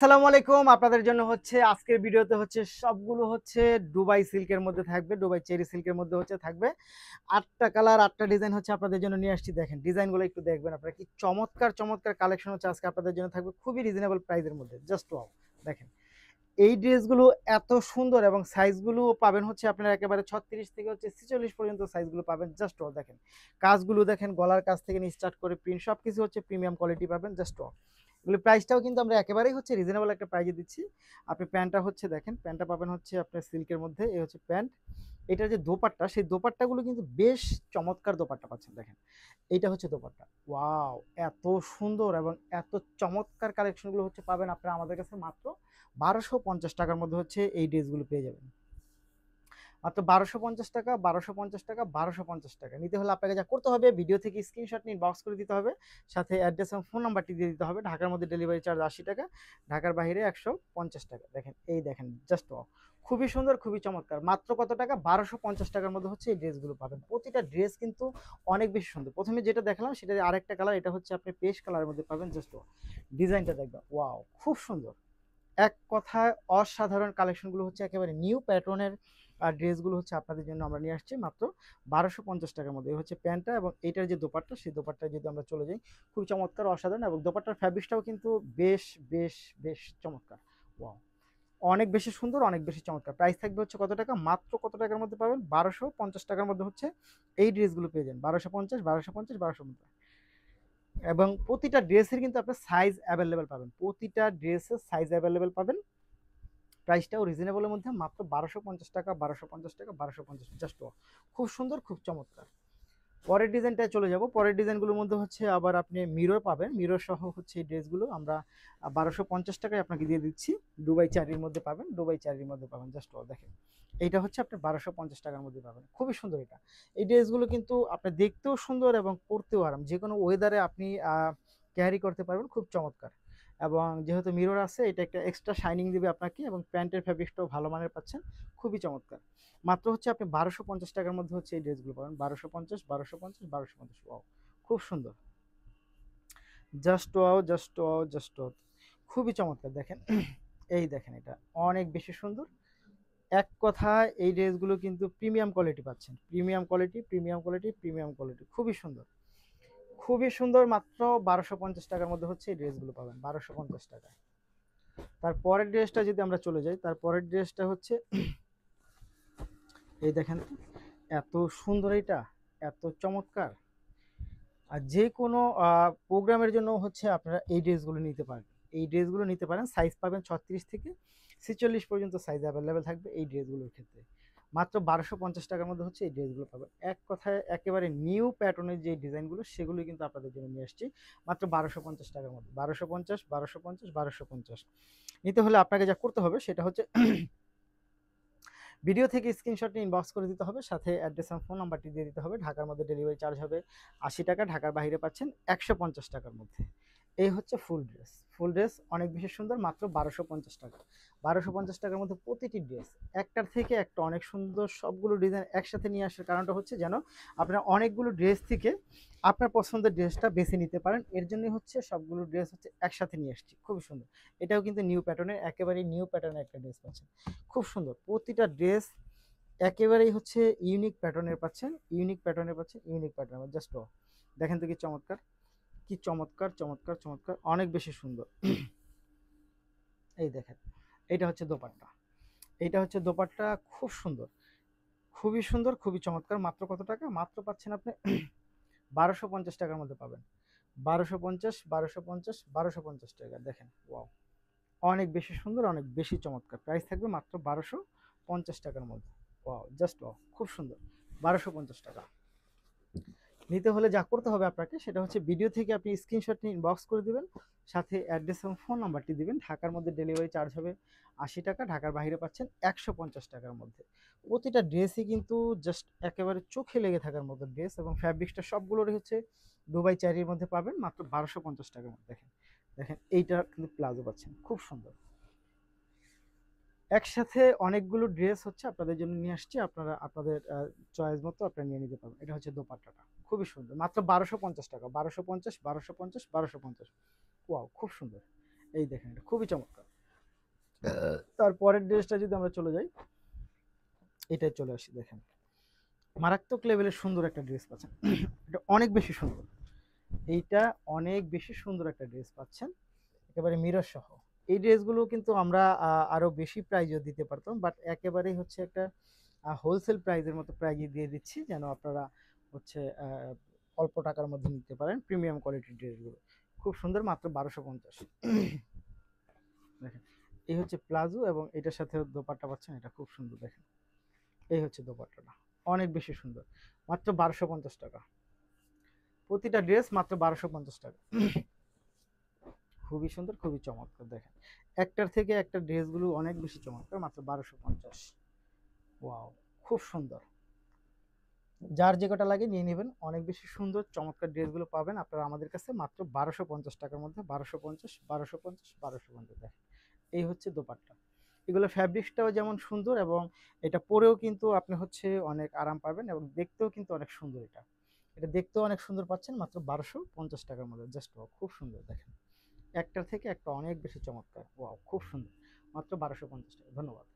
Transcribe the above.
আসসালামু আলাইকুম। আপনাদের জন্য হচ্ছে আজকের ভিডিওতে হচ্ছে সবগুলো হচ্ছে দুবাই সিল্কের মধ্যে থাকবে, দুবাই চেরি সিল্কের মধ্যে হচ্ছে থাকবে। ৮ টা কালার ৮ টা ডিজাইন হচ্ছে আপনাদের জন্য নিয়ে আসছি। দেখেন ডিজাইনগুলো একটু দেখবেন আপনারা, কি চমৎকার, চমৎকার কালেকশন হচ্ছে আজকে আপনাদের জন্য থাকবে খুবই রিজনেবল প্রাইসের মধ্যে। Just wow! দেখেন এই ড্রেসগুলো এত সুন্দর এবং সাইজগুলো পাবেন হচ্ছে আপনারা একেবারে ৩৬ থেকে হচ্ছে ৪৬ পর্যন্ত সাইজগুলো পাবেন। Just wow! দেখেন কাজগুলো দেখেন, গলার কাজ থেকে নিয়ে স্টার্ট করে প্রিন্ট সবকিছু হচ্ছে প্রিমিয়াম কোয়ালিটি পাবেন। Just wow! এগুলো প্রাইসটাও কিন্তু আমরা একেবারেই হচ্ছে রিজনেবল একটা প্রাইসে দিচ্ছি। আপনি প্যান্টটা হচ্ছে দেখেন, প্যান্টটা পাবেন হচ্ছে আপনার সিল্কের মধ্যে। এই হচ্ছে প্যান্ট। এটার যে দোপাট্টা, সেই দোপাট্টাগুলো কিন্তু বেশ চমৎকার দোপাট্টা পাচ্ছেন। দেখেন এইটা হচ্ছে দোপাট্টা। ওয়াও! এত সুন্দর এবং এত চমৎকার কালেকশনগুলো হচ্ছে পাবেন আপনারা আমাদের কাছে মাত্র ১২৫০ টাকার মধ্যে হচ্ছে এই ড্রেসগুলো পেয়ে যাবেন। মাত্র ১২৫০ টাকা, ১২৫০ টাকা, ১২৫০ টাকা। নিতে হলে আপনাকে যা করতে হবে, ভিডিও থেকে স্ক্রিনশট নিয়ে ইনবক্স করে দিতে হবে। সাথে অ্যাড্রেস এবং ফোন নাম্বারটি দিয়ে দিতে হবে। ঢাকার মধ্যে ডেলিভারি চার্জ ৮০ টাকা, ঢাকার বাইরে ১৫০ টাকা। দেখেন এই দেখেন জাস্ট ওয়াও! খুবই সুন্দর, খুবই চমৎকার। মাত্র কত টাকা? ১২৫০ টাকার মধ্যে হচ্ছে এই ড্রেসগুলো পাবেন। প্রতিটা ড্রেস কিন্তু অনেক বেশি সুন্দর। ১ম এ যেটা দেখালাম সেটার আরেকটা কালার, এটা হচ্ছে আপনি পেস্ট কালারের মধ্যে পাবেন। Just wow! ডিজাইনটা দেখবেন। ওয়াও! খুব সুন্দর। এক কথায় অসাধারণ কালেকশনগুলো হচ্ছে একেবারে নিউ প্যাটার্নের ড্রেসগুলো হচ্ছে আপনাদের জন্য আমরা নিয়ে আসছি মাত্র ১২৫০ টাকার মধ্যে। এই হচ্ছে প্যান্টটা এবং এইটার যে দোপাট্টা, সেই দোপাট্টায় যদি আমরা চলে যাই, খুবই চমৎকার, অসাধারণ এবং দোপাট্টার ফ্যাব্রিক্সটাও কিন্তু বেশ বেশ বেশ চমৎকার। ওয়াও! অনেক বেশি সুন্দর, অনেক বেশি চমৎকার। প্রাইস থাকবে হচ্ছে কত টাকা? মাত্র কত টাকার মধ্যে পাবেন? ১২৫০ টাকার মধ্যে হচ্ছে এই ড্রেসগুলো পেয়ে যাবেন। ১২৫০, ১২৫০, ১২৫০ এবং প্রতিটা ড্রেসের কিন্তু আপনার সাইজ অ্যাভেলেবেল পাবেন। প্রতিটা ড্রেসের সাইজ অ্যাভেলেবেল পাবেন। প্রাইসটাও রিজনেবলের মধ্যে মাত্র ১২৫০ টাকা, ১২৫০ টাকা, ১২৫০ জাস্ট ওয়াও! খুব সুন্দর, খুব চমৎকার। পরের ডিজাইনটায় চলে যাব। পরের ডিজাইনগুলোর মধ্যে হচ্ছে আবার আপনি মিরর পাবেন। মিরর সহ হচ্ছে এই ড্রেসগুলো আমরা ১২৫০ টাকায় আপনাকে দিয়ে দিচ্ছি। দুবাই চারির মধ্যে পাবেন, দুবাই চারির মধ্যে পাবেন। Just wow! দেখেন। এইটা হচ্ছে আপনি ১২৫০ টাকার মধ্যে পাবেন। খুবই সুন্দর এটা। এই ড্রেসগুলো কিন্তু আপনার দেখতেও সুন্দর এবং পড়তেও আরাম। যেকোনো ওয়েদারে আপনি ক্যারি করতে পারবেন। খুব চমৎকার। এবং যেহেতু মিরর আছে, এটা একটা এক্সট্রা শাইনিং দিবে আপনাকে এবং প্যান্টের ফেব্রিক্সটাও ভালো মানের পাচ্ছেন। খুবই চমৎকার। মাত্র হচ্ছে আপনি ১২৫০ টাকার মধ্যে হচ্ছে এই ড্রেসগুলো পাবেন। ১২৫০, ১২৫০, ১২৫০। ওয়াও! খুব সুন্দর। Just wow, just wow, just wow! খুবই চমৎকার দেখেন। এই দেখেন এটা অনেক বেশি সুন্দর। এক কথায় এই ড্রেসগুলো কিন্তু প্রিমিয়াম কোয়ালিটি পাচ্ছেন। Premium quality, premium quality, premium quality. খুবই সুন্দর। খুবই সুন্দর। মাত্র ১২৫০ টাকার মধ্যে হচ্ছে এই ড্রেসগুলো পাবেন। ১২৫০ টাকায়। তারপরের ড্রেসটা যদি আমরা চলে যাই, তারপরের ড্রেসটা হচ্ছে এই দেখেন তো, এত সুন্দর এটা, এত চমৎকার। আর যে কোনো প্রোগ্রামের জন্য হচ্ছে আপনারা এই ড্রেসগুলো নিতে পারেন। এই ড্রেসগুলো নিতে পারেন। সাইজ পাবেন ৩৬ থেকে ৪৬ পর্যন্ত সাইজ অ্যাভেলেবেল থাকবে এই ড্রেসগুলোর ক্ষেত্রে। মাত্র ১২৫০ টাকার মধ্যে হচ্ছে এই ড্রেসগুলো পাবেন। এক কথায় একেবারে নিউ প্যাটার্নের যে ডিজাইনগুলো, সেগুলোই কিন্তু আপনাদের জন্য নিয়ে আসছি মাত্র ১২৫০ টাকার মধ্যে। ১২৫০, ১২৫০, ১২৫০ নিতে হলে আপনাকে যা করতে হবে সেটা হচ্ছে ভিডিও থেকে স্ক্রিনশট নিয়ে ইনবক্স করে দিতে হবে। সাথে অ্যাড্রেস এবং ফোন নাম্বারটি দিয়ে দিতে হবে। ঢাকার মধ্যে ডেলিভারি চার্জ হবে ৮০ টাকা, ঢাকার বাইরে পাচ্ছেন ১৫০ টাকার মধ্যে। এই হচ্ছে ফুল ড্রেস। ফুল ড্রেস অনেক বেশি সুন্দর, মাত্র ১২৫০ টাকা। ১২৫০ টাকার মধ্যে প্রতিটি ড্রেস একটার থেকে একটা অনেক সুন্দর। সবগুলো ডিজাইন একসাথে নিয়ে আসার কারণটা হচ্ছে যেন আপনার অনেকগুলো ড্রেস থেকে আপনার পছন্দের ড্রেসটা বেছে নিতে পারেন। এর জন্যই হচ্ছে সবগুলো ড্রেস হচ্ছে একসাথে নিয়ে আসছি। খুবই সুন্দর। এটাও কিন্তু নিউ প্যাটার্নের, একেবারেই নিউ প্যাটার্নের একটা ড্রেস পাচ্ছেন। খুব সুন্দর। প্রতিটা ড্রেস একেবারেই হচ্ছে ইউনিক প্যাটার্নের পাচ্ছেন, ইউনিক প্যাটার্নের পাচ্ছেন, ইউনিক প্যাটার্নের। Just wow! দেখেন তো কি চমৎকার, কি চমৎকার, চমৎকার, চমৎকার, অনেক বেশি সুন্দর। এই দেখেন, এইটা হচ্ছে দোপাট্টা। এইটা হচ্ছে দোপাট্টা। খুব সুন্দর, খুবই সুন্দর, খুবই চমৎকার। মাত্র কত টাকা? মাত্র পাচ্ছেন আপনি ১২৫০ টাকার মধ্যে পাবেন। ১২৫০, ১২৫০, ১২৫০ টাকা। দেখেন ওয়াও! অনেক বেশি সুন্দর, অনেক বেশি চমৎকার। প্রাইস থাকবে মাত্র ১২৫০ টাকার মধ্যে। ওয়াও! Just wow! খুব সুন্দর। ১২৫০ টাকা। নিতে হলে যা করতে হবে আপনাকে সেটা হচ্ছে ভিডিও থেকে আপনি স্ক্রিনশট নিয়ে ইনবক্স করে দিবেন। সাথে অ্যাড্রেস এবং ফোন নাম্বারটি দিবেন। ঢাকার মধ্যে ডেলিভারি চার্জ হবে ৮০ টাকা, ঢাকার বাইরে পাচ্ছেন ১৫০ টাকার মধ্যে। প্রতিটা ড্রেসই কিন্তু জাস্ট একেবারে চোখে লেগে থাকার মতো ড্রেস এবং ফ্যাব্রিক্সটা সবগুলোরই হচ্ছে দুবাই চারির মধ্যে পাবেন মাত্র ১২৫০ টাকার মধ্যে। দেখেন, দেখেন এইটা কিন্তু প্লাজো পাচ্ছেন। খুব সুন্দর। একসাথে অনেকগুলো ড্রেস হচ্ছে আপনাদের জন্য নিয়ে আসছি। আপনারা আপনাদের চয়েস মতো আপনারা নিয়ে নিতে পারবেন। এটা হচ্ছে দোপাট্টাটা। খুবই সুন্দর। মাত্র ১২৫০ টাকা। ১২৫০, ১২৫০, ১২৫০। ওয়াও! খুব সুন্দর। এই দেখেন এটা খুবই চমৎকার। তারপরের ড্রেসটা যদি আমরা চলে যাই, এটাই চলে আসি, দেখেন মারাত্মক লেভেলের সুন্দর একটা ড্রেস পাচ্ছেন। এটা অনেক বেশি সুন্দর, এইটা অনেক বেশি সুন্দর একটা ড্রেস পাচ্ছেন, একেবারে মিরর সহ। এই ড্রেসগুলো কিন্তু আমরা আরো বেশি প্রাইজও দিতে পারতাম, বাট একেবারেই হচ্ছে একটা হোলসেল প্রাইজের মতো প্রাইজে দিয়ে দিচ্ছি, যেন আপনারা হচ্ছে অল্প টাকার মধ্যে নিতে পারেন প্রিমিয়াম কোয়ালিটির ড্রেসগুলো। খুব সুন্দর, মাত্র 1250। দেখেন এই হচ্ছে প্লাজো, এবং এটার সাথে দোপাট্টা পাচ্ছেন, এটা খুব সুন্দর। দেখেন এই হচ্ছে দোপাট্টাটা, অনেক বেশি সুন্দর, মাত্র 1250 টাকা। প্রতিটা ড্রেস মাত্র 1250 টাকা। খুবই সুন্দর, খুবই চমৎকার। দেখেন একটার থেকে একটা ড্রেসগুলো অনেক বেশি চমৎকার, মাত্র 1250। ওয়াও, খুব সুন্দর। যার যে কটা লাগে নিয়ে নেবেন, অনেক বেশি সুন্দর চমৎকার ড্রেসগুলো পাবেন আপনারা আমাদের কাছে মাত্র 1250 টাকার মধ্যে। 1250, 1250, 1250। দেখেন এই হচ্ছে দোপাট্টা। এগুলো ফ্যাব্রিক্সটাও যেমন সুন্দর, এবং এটা পরেও কিন্তু আপনি হচ্ছে অনেক আরাম পাবেন, এবং দেখতেও কিন্তু অনেক সুন্দর। এটা এটা দেখতেও অনেক সুন্দর পাচ্ছেন মাত্র 1250 টাকার মধ্যে। জাস্ট খুব সুন্দর। দেখেন একটার থেকে একটা অনেক বেশি চমৎকার। ওয়াও, খুব সুন্দর, মাত্র 1250 টাকা। ধন্যবাদ।